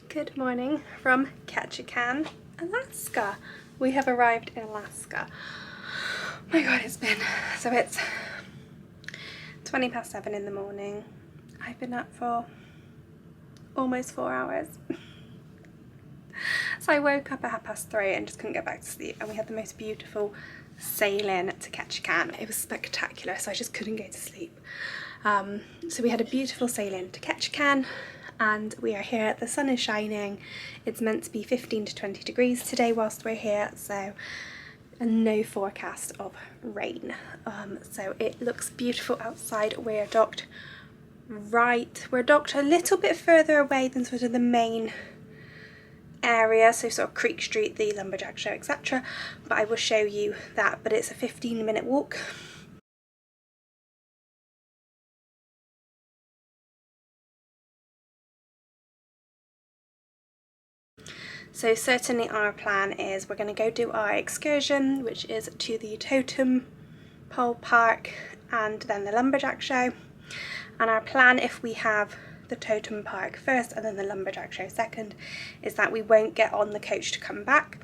Good morning from Ketchikan, Alaska. We have arrived in Alaska. Oh my god, it's 20 past 7 in the morning. I've been up for almost 4 hours. So I woke up at 3:30 and just couldn't get back to sleep, and we had the most beautiful sail-in to Ketchikan. It was spectacular, so I just couldn't go to sleep. So we had a beautiful sail-in to Ketchikan, and we are here. The sun is shining. It's meant to be 15 to 20 degrees today whilst we're here, so no forecast of rain. So it looks beautiful outside. We're docked a little bit further away than sort of the main area, so sort of Creek Street, the Lumberjack show, etc. But I will show you that, but it's a 15-minute walk. So certainly our plan is we're going to go do our excursion, which is to the Totem Pole Park and then the Lumberjack show. And our plan, if we have the Totem Park first and then the Lumberjack show second, is that we won't get on the coach to come back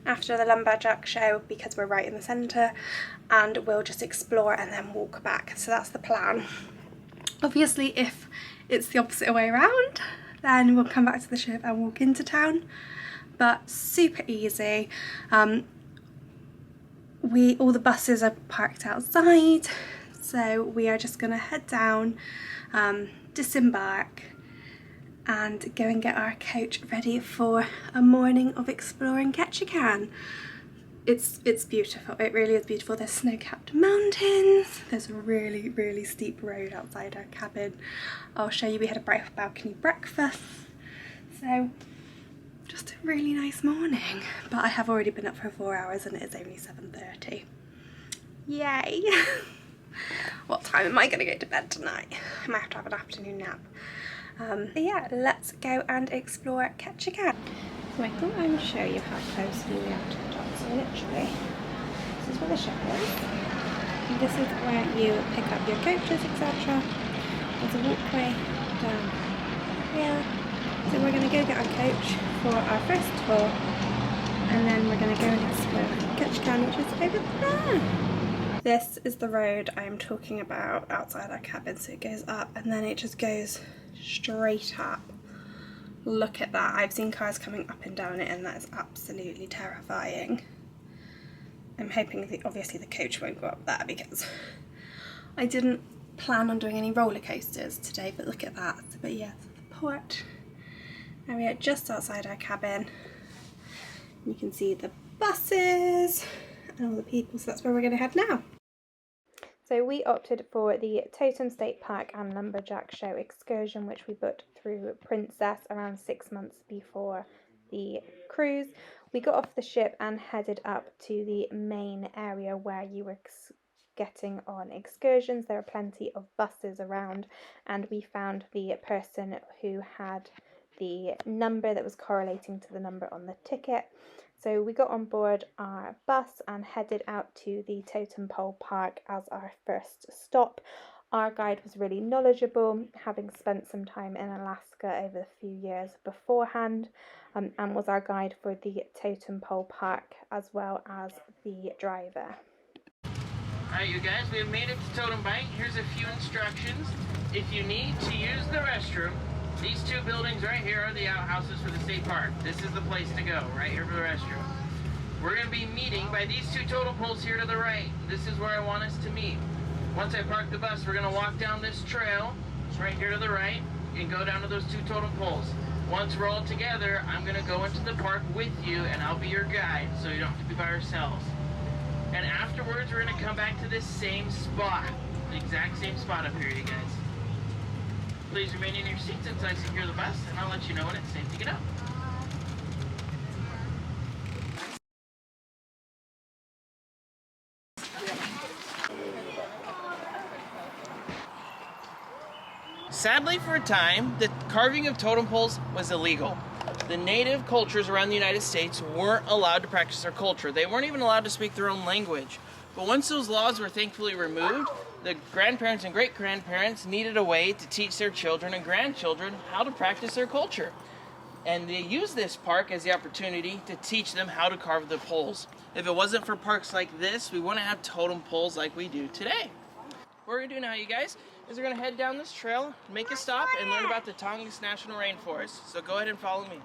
after the Lumberjack show because we're right in the centre, and we'll just explore and then walk back. So that's the plan. Obviously if it's the opposite way around, then we'll come back to the ship and walk into town. But super easy. All the buses are parked outside, so we are just gonna head down, disembark and go and get our coach ready for a morning of exploring Ketchikan. It's beautiful. It really is beautiful. There's snow-capped mountains. There's a really steep road outside our cabin. I'll show you. We had a balcony breakfast. So just a really nice morning, but I have already been up for 4 hours and it is only 7:30. Yay! What time am I going to go to bed tonight? I might have to have an afternoon nap. But yeah, let's go and explore Ketchikan. So I thought I would show you how close we are to the top. So literally, this is where the ship is. And this is where you pick up your coaches, etc. There's a walkway down here. So we're going to go get our coach for our first tour, and then we're going to go and explore Ketchikan, which is over there. This is the road I'm talking about outside our cabin. So it goes up and then it just goes straight up. Look at that. I've seen cars coming up and down it, and that is absolutely terrifying. I'm hoping that obviously the coach won't go up there because I didn't plan on doing any roller coasters today, but look at that. But yeah, the port area just outside our cabin. You can see the buses and all the people, so that's where we're going to head now. So we opted for the Totem State Park and Lumberjack show excursion, which we booked through Princess around 6 months before the cruise. We got off the ship and headed up to the main area where you were getting on excursions. There are plenty of buses around, and we found the person who had the number that was correlating to the number on the ticket. So we got on board our bus and headed out to the Totem Pole Park as our first stop. Our guide was really knowledgeable, having spent some time in Alaska over a few years beforehand, and was our guide for the Totem Pole Park as well as the driver. Alright you guys, we have made it to Totem Bank. Here's a few instructions. If you need to use the restroom, these two buildings right here are the outhouses for the state park. This is the place to go, right here for the restroom. We're going to be meeting by these two totem poles here to the right. This is where I want us to meet. Once I park the bus, we're going to walk down this trail. It's right here to the right. And go down to those two totem poles. Once we're all together, I'm going to go into the park with you, and I'll be your guide, so you don't have to be by yourselves. And afterwards, we're going to come back to this same spot. The exact same spot up here, you guys. Please remain in your seats until I secure the bus, and I'll let you know when it's safe to get out. Sadly, for a time, the carving of totem poles was illegal. The native cultures around the United States weren't allowed to practice their culture. They weren't even allowed to speak their own language. But once those laws were thankfully removed, the grandparents and great-grandparents needed a way to teach their children and grandchildren how to practice their culture. And they use this park as the opportunity to teach them how to carve the poles. If it wasn't for parks like this, we wouldn't have totem poles like we do today. What we're gonna do now, you guys, is we're gonna head down this trail, make a stop, and learn about the Tongass National Rainforest. So go ahead and follow me.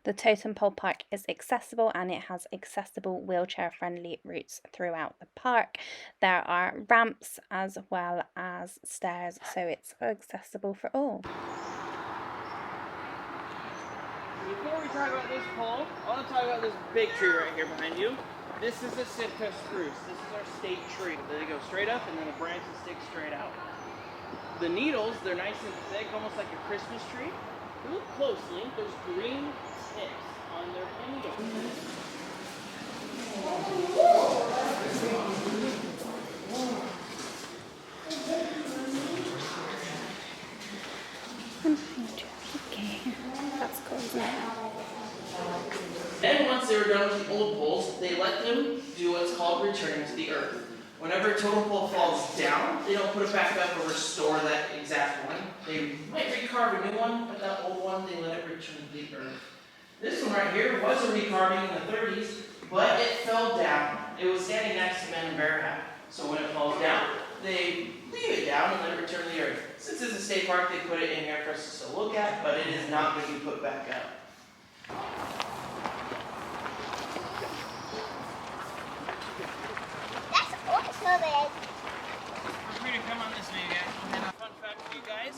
The Totem Pole Park is accessible and it has accessible wheelchair-friendly routes throughout the park. There are ramps as well as stairs, so it's accessible for all. Before we talk about this pole, I want to talk about this big tree right here behind you. This is the Sitka spruce. This is our state tree. They go straight up and then the branches stick straight out. The needles, they're nice and thick, almost like a Christmas tree. If you look closely, there's green tips on their needles. Okay, that's cool, isn't it? Then once they were done with the old poles, they let them do what's called returning to the earth. Whenever a totem pole falls down, they don't put it back up or restore that exact one. They might recarve a new one, but that old one, they let it return to the earth. This one right here was a recarving in the 30s, but it fell down. It was standing next to Man and Bear Hat. So when it falls down, they leave it down and let it return to the earth. Since it's a state park, they put it in here for us to look at, but it is not going to be put back up. That's also big. Feel free to come on this way, you guys. And a fun fact for you guys,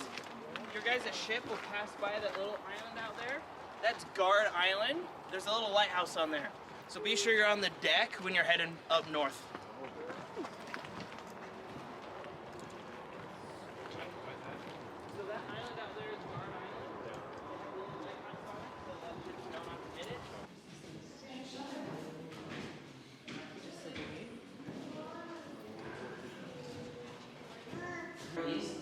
your guys' ship will pass by that little island out there. That's Guard Island. There's a little lighthouse on there. So be sure you're on the deck when you're heading up north. So that island out there is Guard Island. There's a little lighthouse on it, so that ships know not to hit it.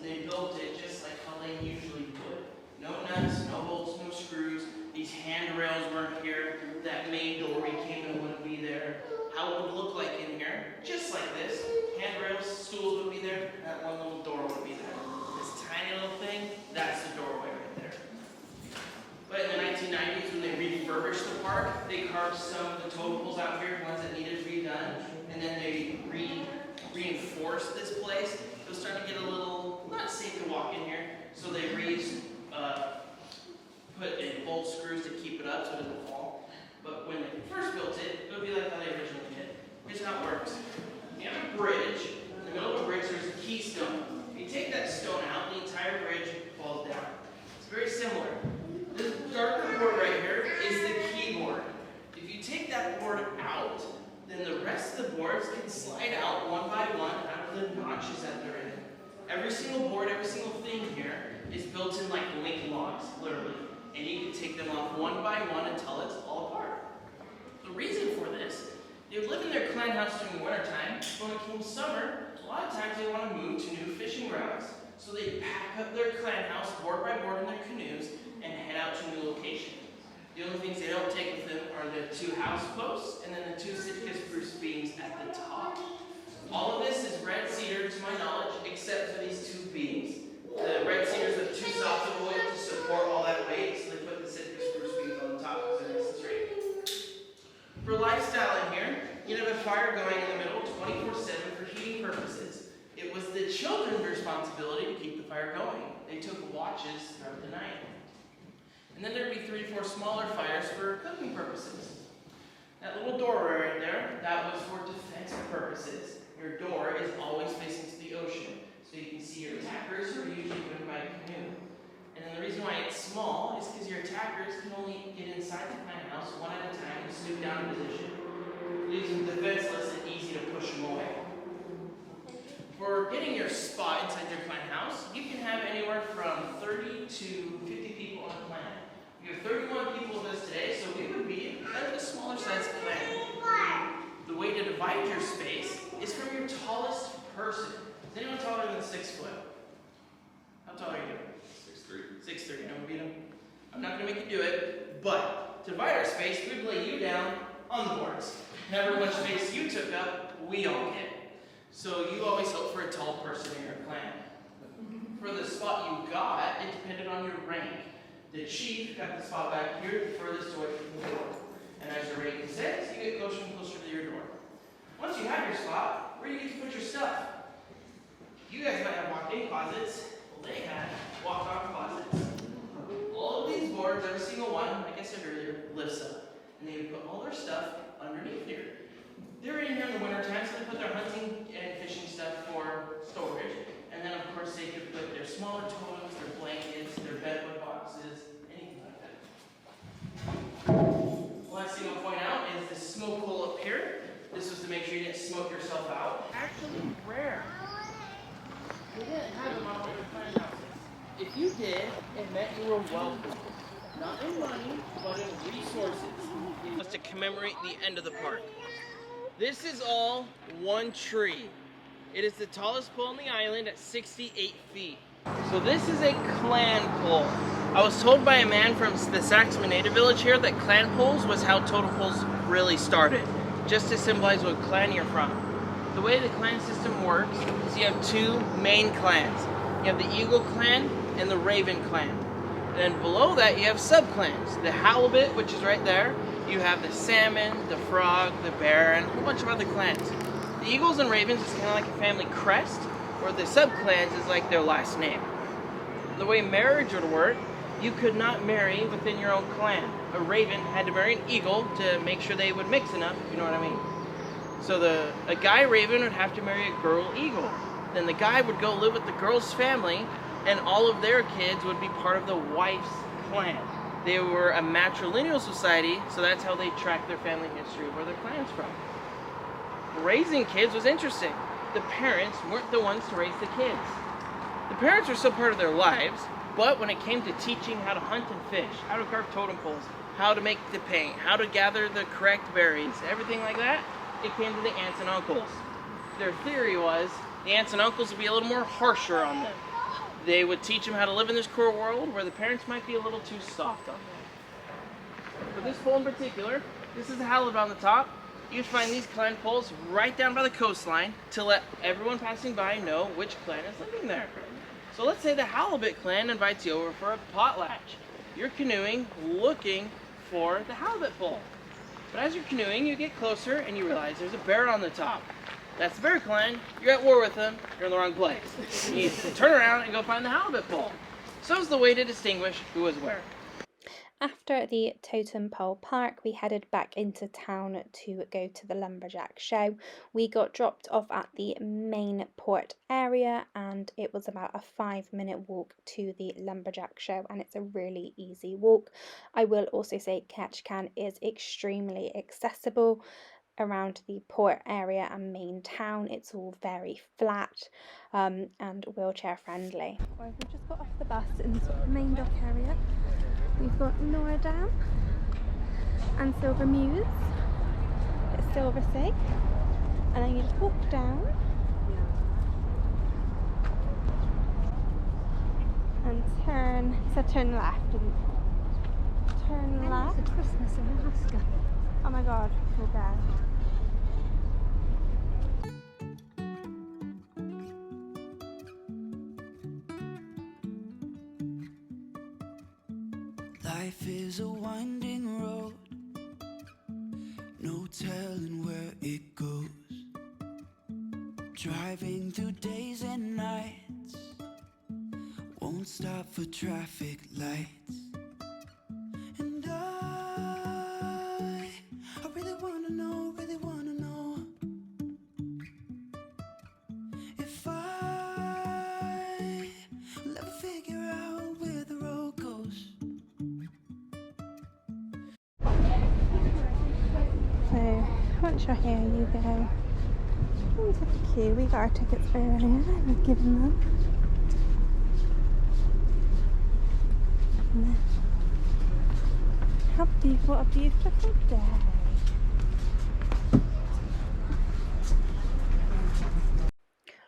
They built it just like how they usually would. No nuts, no bolts, no screws. These handrails weren't here. That main door we came in wouldn't be there. How it would look like in here, just like this. Handrails, stools would be there. That one little door would be there. This tiny little thing, that's the doorway right there. But in the 1990s, when they refurbished the park, they carved some of the totem poles out here, ones that needed redone, and then they reinforced this place. It was starting to get a little not safe to walk in here, so they put in bolt screws to keep it up so it doesn't fall. But when they first built it, it would be like how they originally did. Here's how it works. You have a bridge. In the middle of a bridge, there's a keystone. If you take that stone out, the entire bridge falls down. It's very similar. This darker board right here is the keyboard. If you take that board out, then the rest of the boards can slide out one by one out of the notches that they're in. Every single board, every single thing here is built in like link logs, literally. And you can take them off one by one until it's all apart. The reason for this, they would live in their clan house during the wintertime. When it came summer, a lot of times they want to move to new fishing grounds. So they pack up their clan house board by board in their canoes and head out to a new location. The only things they don't take with them are the 2 house posts and then the 2 Sitka spruce beams at the top. All of this is red cedar to my knowledge, except for these 2 beams. The red cedars are too soft to wood to support all that weight, so they put the Sitka spruce beams on the top because they're nice and straight. For lifestyle in here, you'd have a fire going in the middle 24/7 for heating purposes. It was the children's responsibility to keep the fire going. They took watches throughout the night. And then there'd be 3 to 4 smaller fires for cooking purposes. That little doorway right there, that was for defense purposes. Your door is always facing to the ocean, so you can see your attackers who are usually going by canoe. And then the reason why it's small is because your attackers can only get inside the clan house one at a time and snoop down in position. It leaves them defenseless and easy to push them away. For getting your spot inside your clan house, you can have anywhere from 30 to 50 people on a clan. We have 31 people with us today, so we would be kind of a smaller size clan. The way to divide your space is from your tallest person. Is anyone taller than 6 foot? How tall are you? 6'3". 6'3". No one beat him? I'm not going to make you do it, but to divide our space, we'd lay you down on the boards. However much space you took up, we all get. So you always hope for a tall person in your clan. For the spot you got, it depended on your rank. The chief got the spot back here, the furthest away from the door. And as your rating descends, you get closer and closer to your door. Once you have your spot, where do you get to put your stuff? You guys might have walk-in closets. Well, they had walk-on closets. All of these boards, every single one, like I said earlier, lifts up. And they would put all their stuff underneath here. They're in here in the wintertime, so they put their hunting and fishing stuff for storage. And then, of course, they could put their smaller totems, their blankets, their bedwood boxes, anything like that. Last thing I'll point out is the smoke hole up here. This was to make sure you didn't smoke yourself out. Actually rare. We didn't have them on all the clan houses. If you did, it meant you were wealthy. Not in money, but in resources. It was to commemorate the end of the park. This is all one tree. It is the tallest pole on the island at 68 feet. So this is a clan pole. I was told by a man from the Saxon native village here that clan poles was how totem poles really started, just to symbolize what clan you're from. The way the clan system works is you have two main clans. You have the Eagle clan and the Raven clan. Then below that you have sub-clans. The Halibut, which is right there. You have the Salmon, the Frog, the Bear, and a whole bunch of other clans. The Eagles and Ravens is kind of like a family crest, where the sub-clans is like their last name. The way marriage would work, you could not marry within your own clan. A Raven had to marry an Eagle to make sure they would mix enough, if you know what I mean. So a guy Raven would have to marry a girl Eagle. Then the guy would go live with the girl's family, and all of their kids would be part of the wife's clan. They were a matrilineal society, so that's how they track their family history, where their clan's from. Raising kids was interesting. The parents weren't the ones to raise the kids. The parents were still part of their lives, but when it came to teaching how to hunt and fish, how to carve totem poles, how to make the paint, how to gather the correct berries, everything like that, it came to the aunts and uncles. Their theory was the aunts and uncles would be a little more harsher on them. They would teach them how to live in this cruel world where the parents might be a little too soft on them. For this pole in particular, this is the halibut on the top. You'd find these clan poles right down by the coastline to let everyone passing by know which clan is living there. So let's say the halibut clan invites you over for a potlatch. You're canoeing, looking for the halibut pole. But as you're canoeing, you get closer and you realize there's a bear on the top. That's the bear clan. You're at war with them. You're in the wrong place. You need to turn around and go find the halibut pole. So is the way to distinguish who was where. After the Totem Pole Park, we headed back into town to go to the Lumberjack show. We got dropped off at the main port area, and it was about a 5-minute walk to the Lumberjack show, and it's a really easy walk. I will also say Ketchikan is extremely accessible around the port area and main town. It's all very flat and wheelchair friendly. We've just got off the bus in the main dock area. We've got Noordam and Silver Mews, it's Silver Sea, and then you just walk down and turn, so turn left and turn left. It's Christmas in Alaska. Oh my god, we'll go. Life is a winding road, no telling where it goes. Driving through days and nights, won't stop for traffic lights. And I really wanna know if I will ever figure out where the road goes. So once you're here, you go into the queue. We got our tickets earlier, we've given them. And then, what a beautiful day.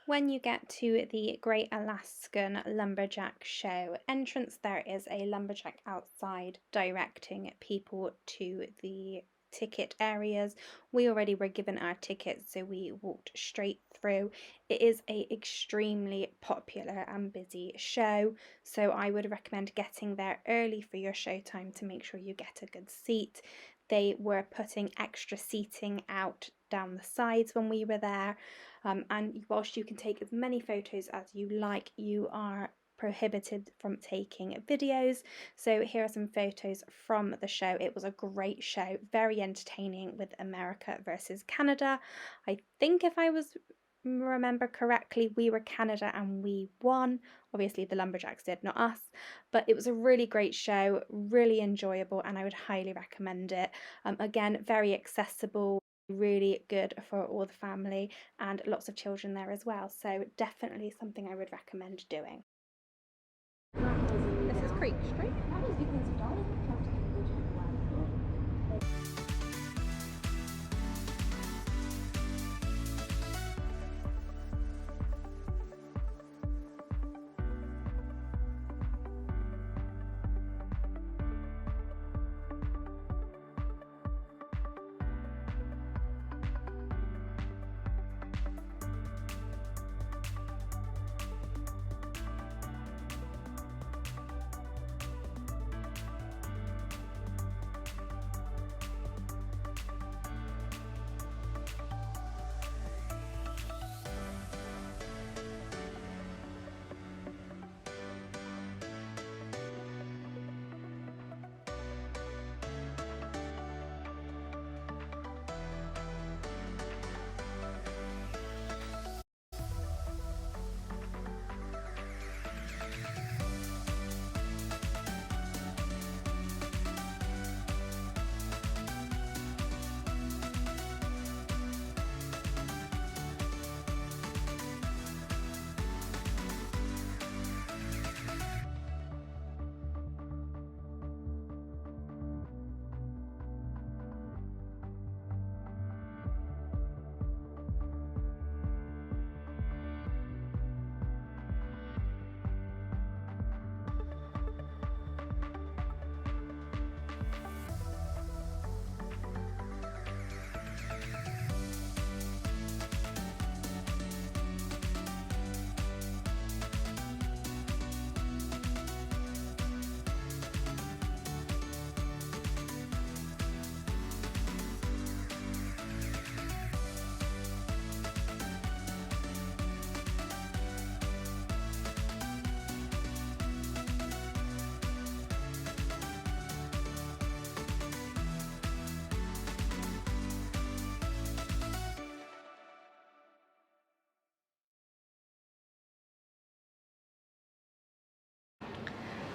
When you get to the Great Alaskan Lumberjack Show entrance, there is a lumberjack outside directing people to the ticket areas. We already were given our tickets, so we walked straight through. It is a extremely popular and busy show, so I would recommend getting there early for your show time to make sure you get a good seat. They were putting extra seating out down the sides when we were there, and whilst you can take as many photos as you like, you are prohibited from taking videos. So here are some photos from the show. It was a great show, very entertaining, with America versus Canada. I think if I remember correctly, we were Canada and we won. Obviously the Lumberjacks did, not us, but it was a really great show, really enjoyable, and I would highly recommend it. Again, very accessible, really good for all the family, and lots of children there as well, so definitely something I would recommend doing. This is Creek Street.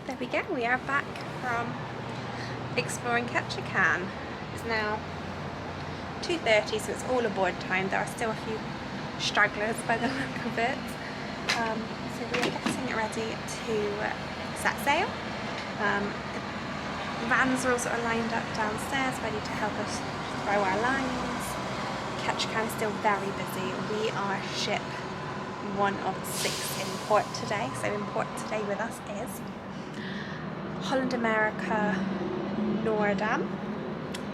There we go, we are back from exploring Ketchikan. It's now 2:30, so it's all aboard time. There are still a few stragglers by the look of it. So we are getting ready to set sail. The vans are all sort of lined up downstairs, ready to help us throw our lines. Ketchikan is still very busy. We are ship 1 of 6 in port today. So in port today with us is Holland America Noordam.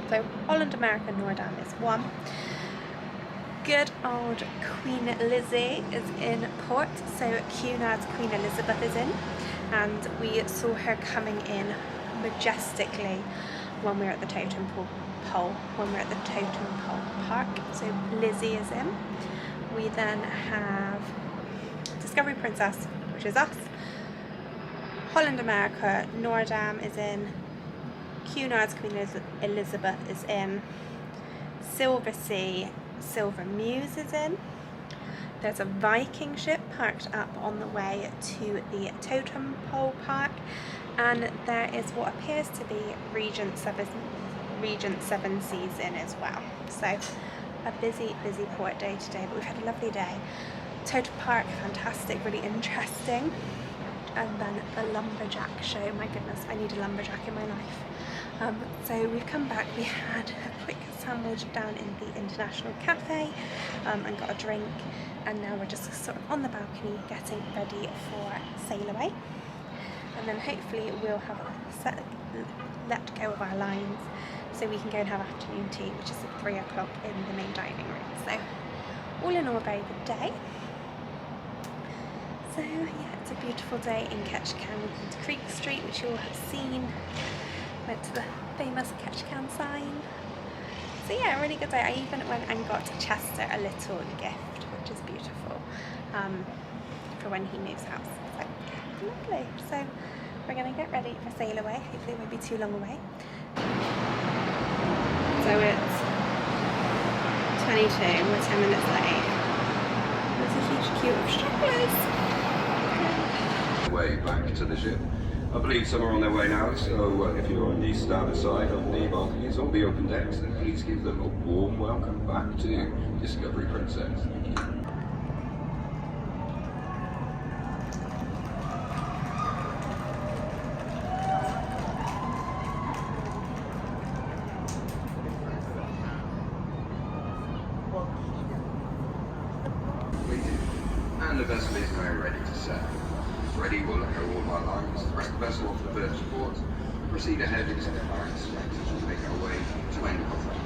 So Holland America Noordam is 1. Good old Queen Lizzie is in port, so Cunard's Queen Elizabeth is in, and we saw her coming in majestically when we were at the Totem Pole, Park. So Lizzie is in. We then have Discovery Princess, which is us. Holland America Noordam is in. Cunard's Queen Elizabeth is in. Silver Sea Silver Muse is in. There's a Viking ship parked up on the way to the Totem Pole Park, and there is what appears to be Regent Seven Seas in as well. So a busy port day today, but we've had a lovely day. Totem Park, fantastic, really interesting. And then the Lumberjack show, my goodness, I need a lumberjack in my life. So we've come back, we had a quick sandwich down in the International Cafe and got a drink, and now we're just sort of on the balcony getting ready for sail away, and then hopefully we'll have let go of our lines so we can go and have afternoon tea, which is at 3 o'clock in the main dining room. So all in all, a very good day. So yeah, it's a beautiful day in Ketchikan. We went to Creek Street, which you all have seen. Went to the famous Ketchikan sign. So yeah, a really good day. I even went and got Chester a little gift, which is beautiful, for when he moves house. So yeah, lovely. So we're going to get ready for sail away. Hopefully it won't be too long away. So it's 22, we're 10 minutes late. There's a huge queue of stragglers. Way back to the ship. I believe some are on their way now, so if you're on the starboard side of the balconies or the open decks, then please give them a warm welcome back to Discovery Princess. And the vessel is now ready to sail. Ready, we'll let go all our lines, rest the vessel off the birch port, proceed ahead into the current strength as we make our way to Endicott.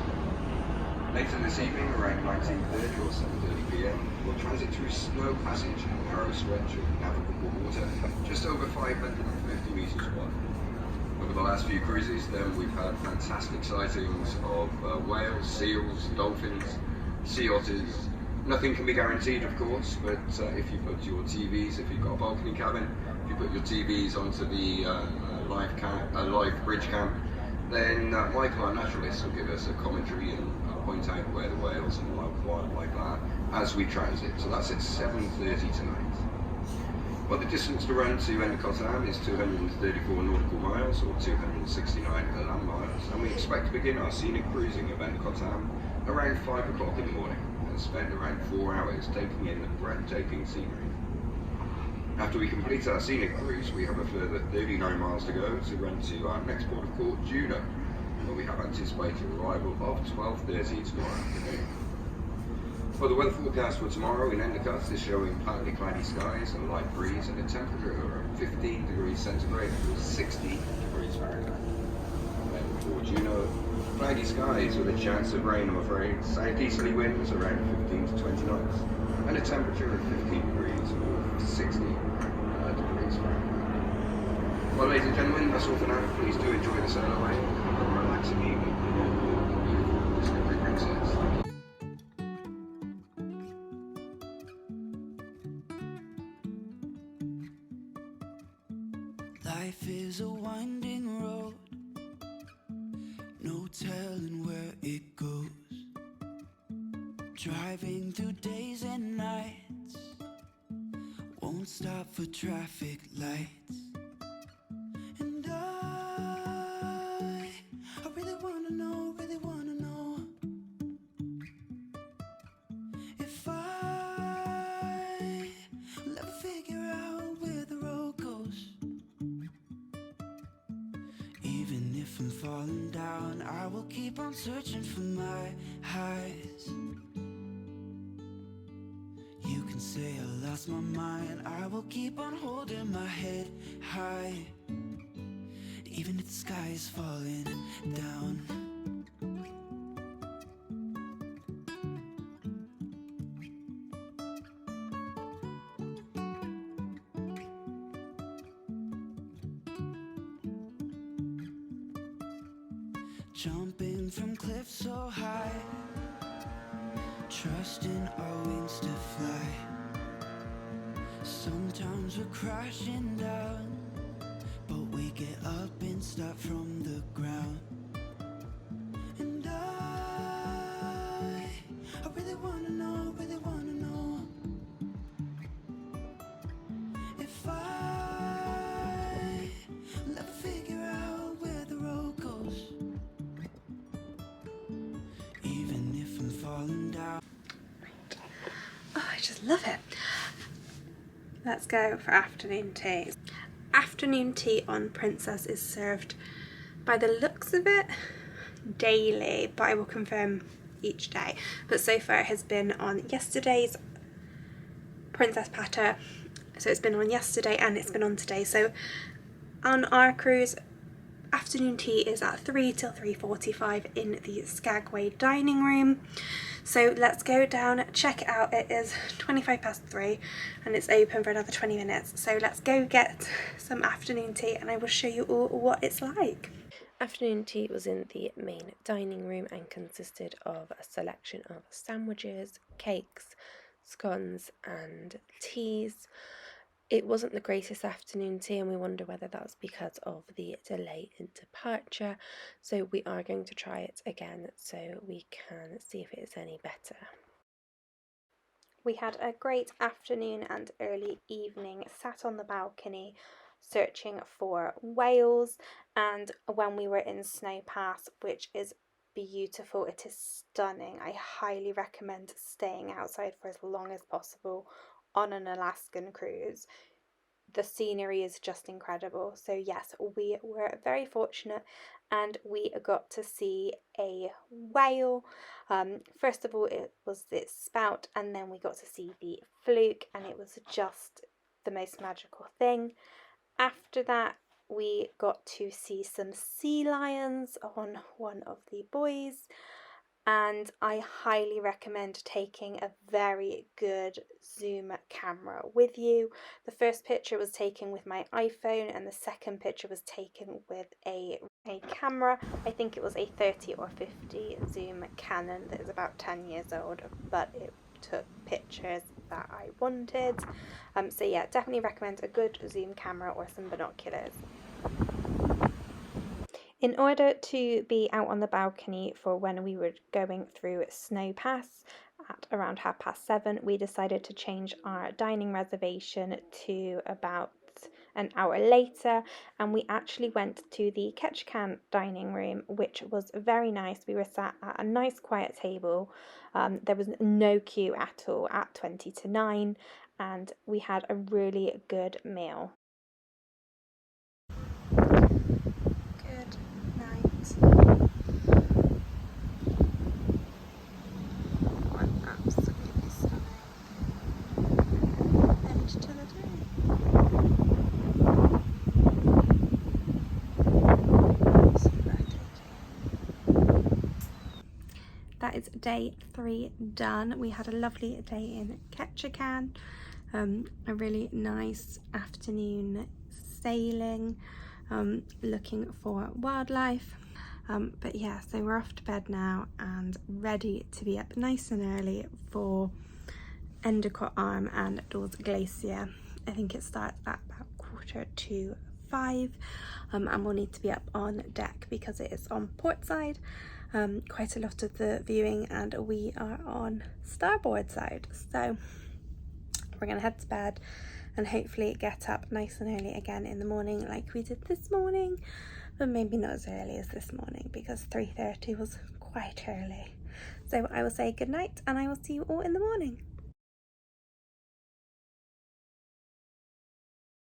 Later this evening, around 19:30 or 7:30 p.m, we'll transit through slow passage in a narrow stretch of navigable water, just over 550 meters wide. Over the last few cruises, then, we've had fantastic sightings of whales, seals, dolphins, sea otters. Nothing can be guaranteed, of course, but if you put your TVs, if you've got a balcony cabin, if you put your TVs onto the live bridge cam, then Michael, our naturalist, will give us a commentary and point out where the whales and wildlife are as we transit. So that's at 7:30 tonight. Well, the distance to run to Endicott is 234 nautical miles, or 269 land miles, and we expect to begin our scenic cruising of Endicott around 5 o'clock in the morning. And spend around 4 hours taking in the breathtaking scenery. After we complete our scenic cruise, we have a further 39 miles to go to run to our next port of call, Juneau, where we have anticipated arrival of 12:30 tomorrow afternoon. Well, the weather forecast for tomorrow in Endicott is showing partly cloudy skies and a light breeze and a temperature of around 15 degrees centigrade or 60 degrees Fahrenheit. Then for Juneau, cloudy skies with a chance of rain, I'm afraid. Southeasterly winds around 15 to 20 knots. And a temperature of 15 degrees or 60 degrees Fahrenheit. Well, ladies and gentlemen, that's all for now. Please do enjoy the sail away. Have a relaxing evening on board the beautiful Discovery Princess. Thank you. Life is a winding road, no telling where it goes. Driving through days and nights, won't stop for traffic lights. And I really wanna know if I will ever figure out where the road goes. Even if I'm falling down, I will keep on searching for my highs. You can say I lost my mind, I will keep on holding my head high. Even if the sky is falling down. Jumping from cliffs so high, trusting our wings to fly. Sometimes we're crashing down, but we get up and start from the ground. And I really wanna know if I will ever figure out where the road goes. Even if I'm falling down. Oh, I just love it. Let's go for afternoon tea. Afternoon tea on Princess is served, by the looks of it, daily, but I will confirm each day. But so far it has been on yesterday's Princess Patter, so it's been on yesterday and it's been on today. So on our cruise, afternoon tea is at 3 till 3:45 in the Skagway dining room. So let's go down, check it out. It is 3:25 and it's open for another 20 minutes. So let's go get some afternoon tea and I will show you all what it's like. Afternoon tea was in the main dining room and consisted of a selection of sandwiches, cakes, scones and teas. It wasn't the greatest afternoon tea and we wonder whether that's because of the delay in departure. So we are going to try it again so we can see if it is any better. We had a great afternoon and early evening, sat on the balcony searching for whales, and when we were in Snow Pass, which is beautiful, it is stunning. I highly recommend staying outside for as long as possible on an Alaskan cruise. The scenery is just incredible. So yes, we were very fortunate and we got to see a whale. First of all, it was this spout, and then we got to see the fluke, and it was just the most magical thing. After that, we got to see some sea lions on one of the buoys, and I highly recommend taking a very good zoom camera with you. The first picture was taken with my iPhone and the second picture was taken with a camera. I think it was a 30 or 50 zoom Canon that is about 10 years old, but it took pictures that I wanted. So yeah, definitely recommend a good zoom camera or some binoculars. In order to be out on the balcony for when we were going through Snow Pass at around 7:30, we decided to change our dining reservation to about an hour later, and we actually went to the Ketchikan dining room, which was very nice. We were sat at a nice quiet table. There was no queue at all at 20 to 9, and we had a really good meal. Good night. What absolutely stunning end to the day. So breathtaking. That is day 3 done. We had a lovely day in Ketchikan. A really nice afternoon sailing, looking for wildlife. But yeah, so we're off to bed now and ready to be up nice and early for Endicott Arm and Dawes Glacier. I think it starts at about 4:45, and we'll need to be up on deck because it is on port side. Quite a lot of the viewing, and we are on starboard side. So we're gonna head to bed and hopefully get up nice and early again in the morning like we did this morning, but maybe not as early as this morning because 3:30 was quite early. So I will say good night and I will see you all in the morning.